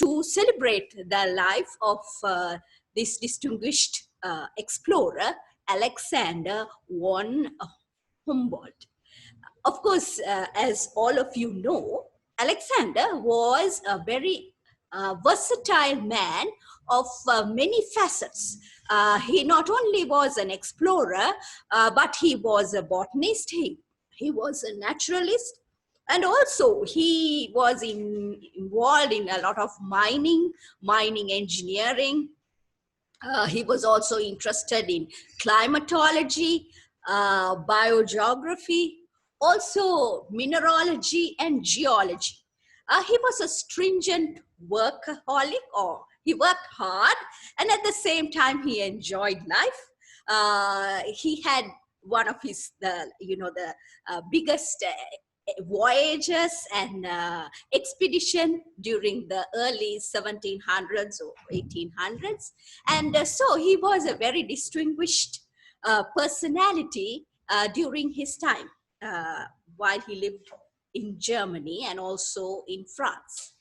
to celebrate the life of this distinguished explorer, Alexander von Humboldt. Of course, as all of you know, Alexander was a very versatile man of many facets. He not only was an explorer, but he was a botanist, he was a naturalist, and also he was involved in a lot of mining engineering. He was also interested in climatology, biogeography, also mineralogy and geology. He was a stringent workaholic, or he worked hard, and at the same time he enjoyed life. He had one of his, biggest voyages and expedition during the early 1700s or 1800s, and so he was a very distinguished personality during his time while he lived in Germany and also in France.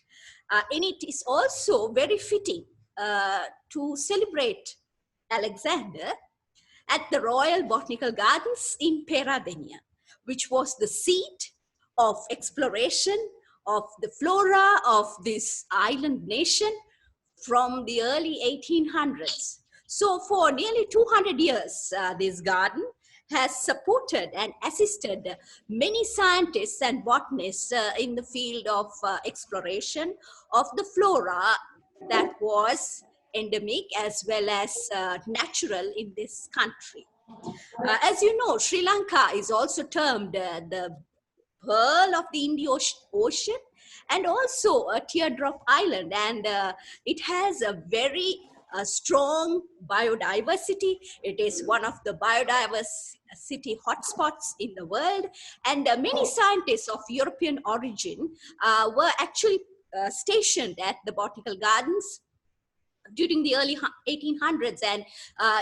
And it is also very fitting to celebrate Alexander at the Royal Botanical Gardens in Peradeniya, which was the seat of exploration of the flora of this island nation from the early 1800s. So for nearly 200 years, this garden has supported and assisted many scientists and botanists in the field of exploration of the flora that was endemic as well as natural in this country. As you know, Sri Lanka is also termed the pearl of the Indian Ocean and also a teardrop island, and it has a very strong biodiversity. It is one of the biodiversity hotspots in the world, and many scientists of European origin were actually stationed at the botanical gardens during the early 1800s. And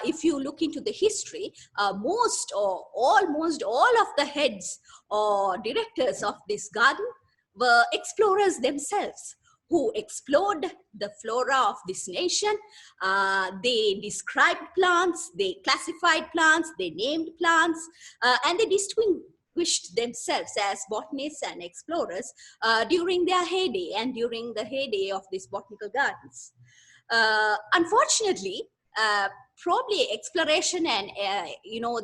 if you look into the history, most or almost all of the heads or directors of this garden were explorers themselves, who explored the flora of this nation. They described plants, they classified plants, they named plants, and they distinguished themselves as botanists and explorers during their heyday and during the heyday of these botanical gardens. Unfortunately, probably exploration and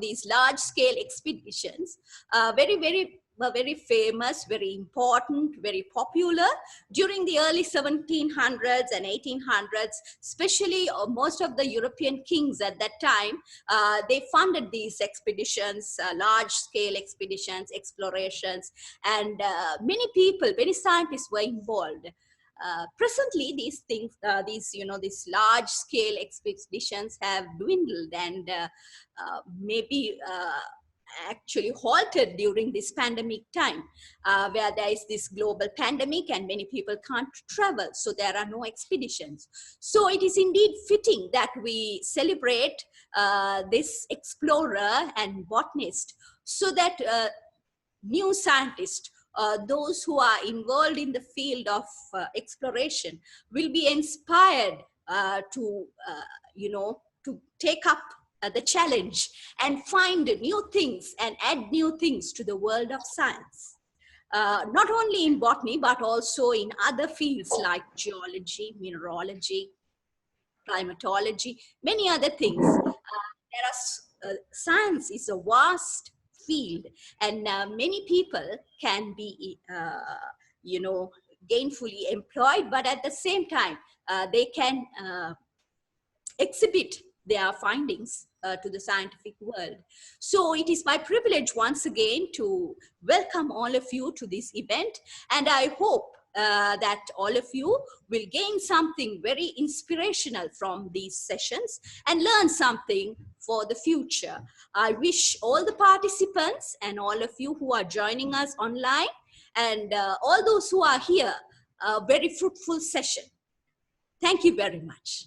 these large-scale expeditions were very famous, very important, very popular during the early 1700s and 1800s. Especially most of the European kings at that time, they funded these expeditions, large-scale expeditions, explorations, and many people, many scientists were involved. Presently, these things, these large-scale expeditions have dwindled and maybe actually halted during this pandemic time, where there is this global pandemic and many people can't travel, so there are no expeditions. So it is indeed fitting that we celebrate this explorer and botanist, so that new scientists, those who are involved in the field of exploration, will be inspired to take up the challenge and find new things and add new things to the world of science. Not only in botany, but also in other fields like geology, mineralogy, climatology, many other things. Science is a vast field, and many people can be gainfully employed, but at the same time they can exhibit their findings to the scientific world. So it is my privilege once again to welcome all of you to this event, and I hope that all of you will gain something very inspirational from these sessions and learn something for the future. I wish all the participants and all of you who are joining us online and all those who are here a very fruitful session. Thank you very much.